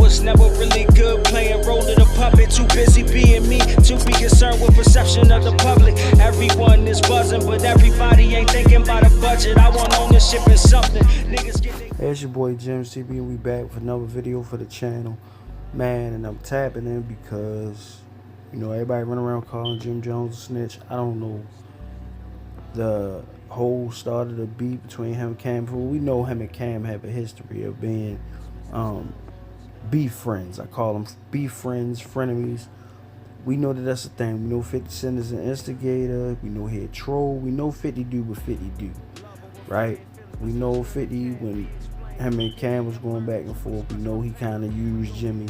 was never really good playing role of the puppet. Too busy being me to be concerned with perception of the public. Everyone is buzzing, but everybody ain't thinking about a budget. I want ownership in something. Niggas get they... Hey, it's your boy Jim CB, and we back with another video for the channel, man. And I'm tapping in because, you know, everybody run around calling Jim Jones a snitch. I don't know the whole start of the beef between him and Cam. We know him and Cam have a history of being beef friends. I call them beef friends, frenemies. We know that that's a thing. We know 50 Cent is an instigator. We know he a troll. We know 50 do what 50 do, right? We know 50, when him and Cam was going back and forth, we know he kind of used Jimmy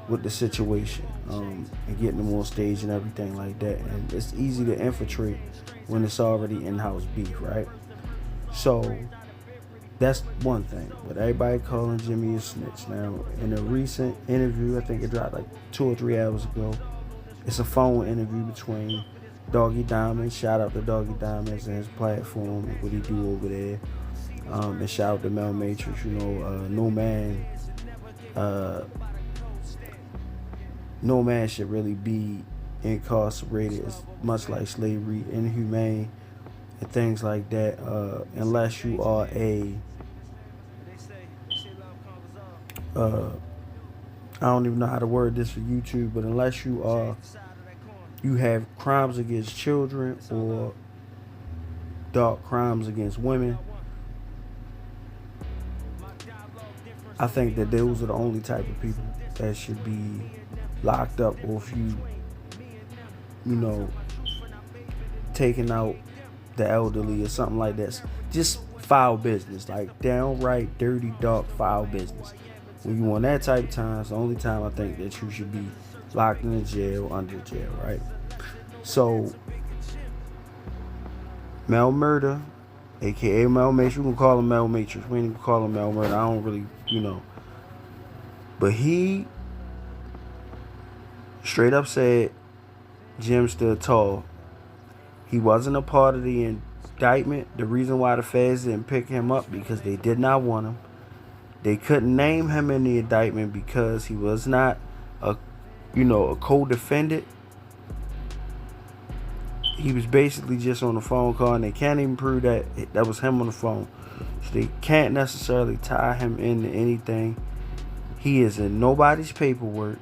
with the situation and getting him on stage and everything like that. And it's easy to infiltrate when it's already in-house beef, right? So that's one thing. But everybody calling Jimmy a snitch. Now, in a recent interview, I think it dropped like 2 or 3 hours ago, it's a phone interview between Doggy Diamond. Shout out to Doggy Diamond and his platform and what he do over there. And shout out to Mel Matrix. You know, no man should really be incarcerated. It's much like slavery, inhumane, and things like that, unless you are a I don't even know how to word this for YouTube, but unless you have crimes against children or dark crimes against women, I think that those are the only type of people that should be locked up. Or if you know, taking out the elderly or something like that, just foul business, like downright dirty, dark, foul business. When you on that type of time, it's the only time I think that you should be locked in a jail, under jail, right? So, Mel Murder, aka Mel Matrix, we can call him Mel Matrix. We ain't even call him Mel Murder. I don't really, you know. But he straight up said Jim stood tall. He wasn't a part of the indictment. The reason why the feds didn't pick him up, because they did not want him. They couldn't name him in the indictment because he was not a co-defendant. He was basically just on the phone call, and they can't even prove that was him on the phone. So they can't necessarily tie him into anything. He is in nobody's paperwork.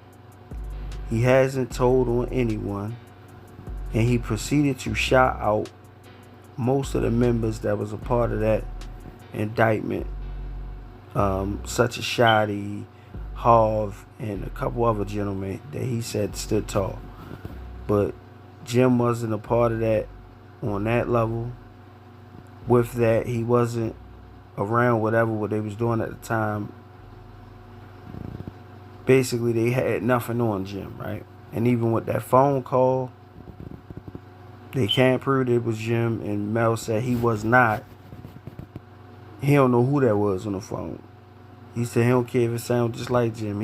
He hasn't told on anyone. And he proceeded to shout out most of the members that was a part of that indictment, such as Shotty, Harv, and a couple other gentlemen that he said stood tall. But Jim wasn't a part of that on that level. With that, he wasn't around what they was doing at the time. Basically, they had nothing on Jim, right? And even with that phone call, they can't prove it was Jim, and Mel said he was not. He don't know who that was on the phone. He said he don't care if it sounds just like Jim.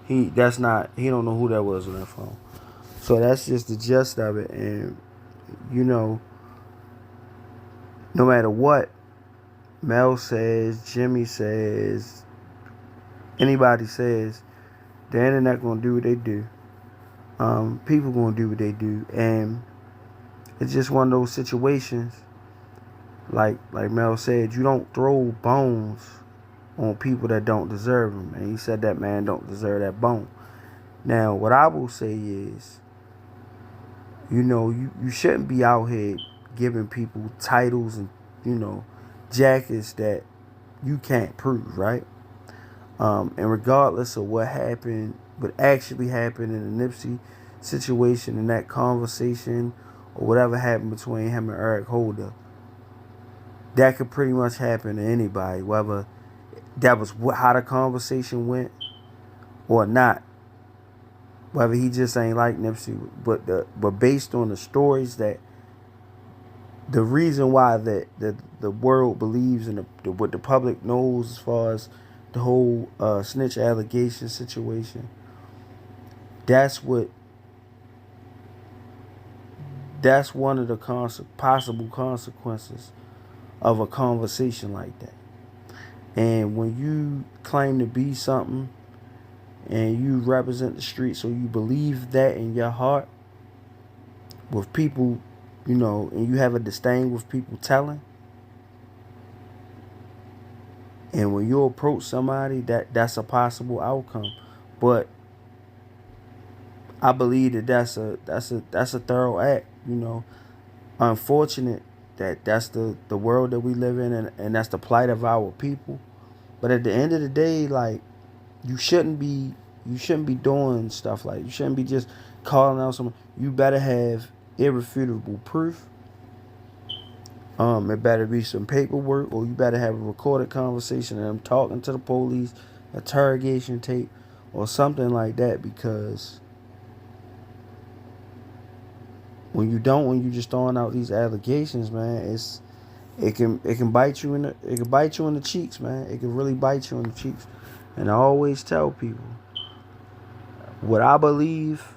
He don't know who that was on that phone. So that's just the gist of it. And you know, no matter what Mel says, Jimmy says, anybody says, the internet gonna do what they do. People gonna do what they do, and it's just one of those situations. Like Mel said, you don't throw bones on people that don't deserve them. And he said that man don't deserve that bone. Now, what I will say is, you know, you shouldn't be out here giving people titles and, you know, jackets that you can't prove, right? And regardless of what actually happened in the Nipsey situation, in that conversation, or whatever happened between him and Eric Holder, that could pretty much happen to anybody, whether that was how the conversation went or not. Whether he just ain't like Nipsey, but based on the stories, that the reason why that the world believes in what the public knows as far as the whole snitch allegation situation, that's one of the possible consequences of a conversation like that. And when you claim to be something and you represent the street, so you believe that in your heart with people, and you have a disdain with people telling. And when you approach somebody, that's a possible outcome. But I believe that's a thorough act. Unfortunate that that's the world that we live in, and that's the plight of our people. But at the end of the day, like, you shouldn't be doing stuff like, you shouldn't be just calling out someone. You better have irrefutable proof. It better be some paperwork, or you better have a recorded conversation and I'm talking to the police, interrogation tape, or something like that. Because when you just throwing out these allegations, man, it can bite you in the cheeks, man. It can really bite you in the cheeks. And I always tell people what I believe,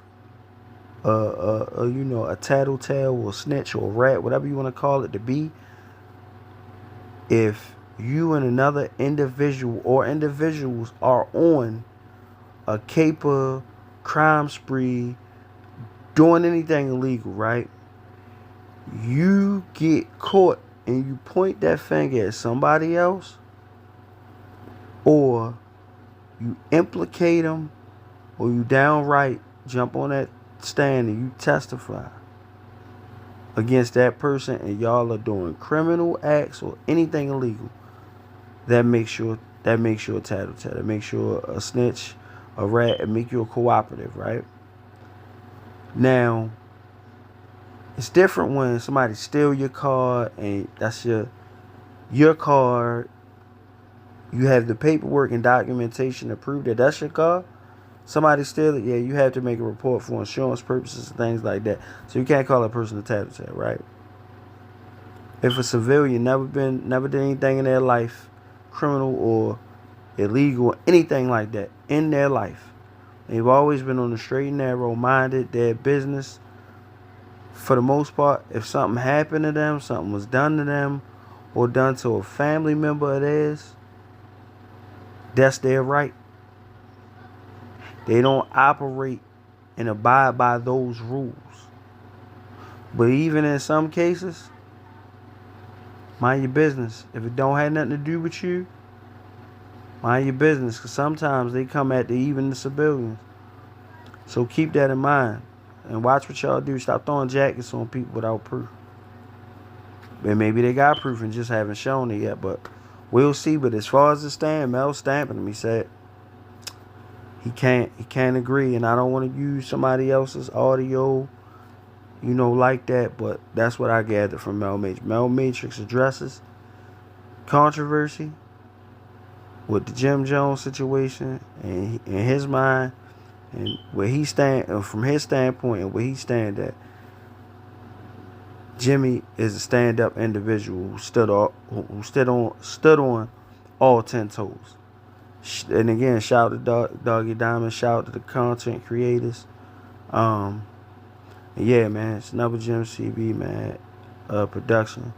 a tattletale or snitch or rat, whatever you want to call it, to be. If you and another individual or individuals are on a caper, crime spree, doing anything illegal, right? You get caught and you point that finger at somebody else, or you implicate them, or you downright jump on that stand and you testify against that person, and y'all are doing criminal acts or anything illegal, that makes you a tattletale. That makes you a snitch, a rat, and make you a cooperative, right? Now, it's different when somebody steal your car and that's your car. You have the paperwork and documentation to prove that that's your car. Somebody steal it, yeah, you have to make a report for insurance purposes and things like that. So you can't call a person a tattletale, right? If a civilian never did anything in their life, criminal or illegal, anything like that in their life, they've always been on the straight and narrow, minded their business. For the most part, if something happened to them, something was done to them, or done to a family member of theirs, that's their right. They don't operate and abide by those rules. But even in some cases, mind your business. If it don't have nothing to do with you, mind your business. Because sometimes they come at even the civilians. So keep that in mind. And watch what y'all do. Stop throwing jackets on people without proof. And maybe they got proof and just haven't shown it yet. But we'll see. But as far as the stand, Mel's stamping him. He said he can't agree. And I don't want to use somebody else's audio, like that. But that's what I gathered from Mel Matrix. Mel Matrix addresses controversy with the Jim Jones situation, and in his mind, and where he stand, from his standpoint, and where he stand at, Jimmy is a stand-up individual who stood on all 10 toes. And again, shout out to Doggy Diamond, shout out to the content creators. And yeah, man, it's another Jim CB, man, production.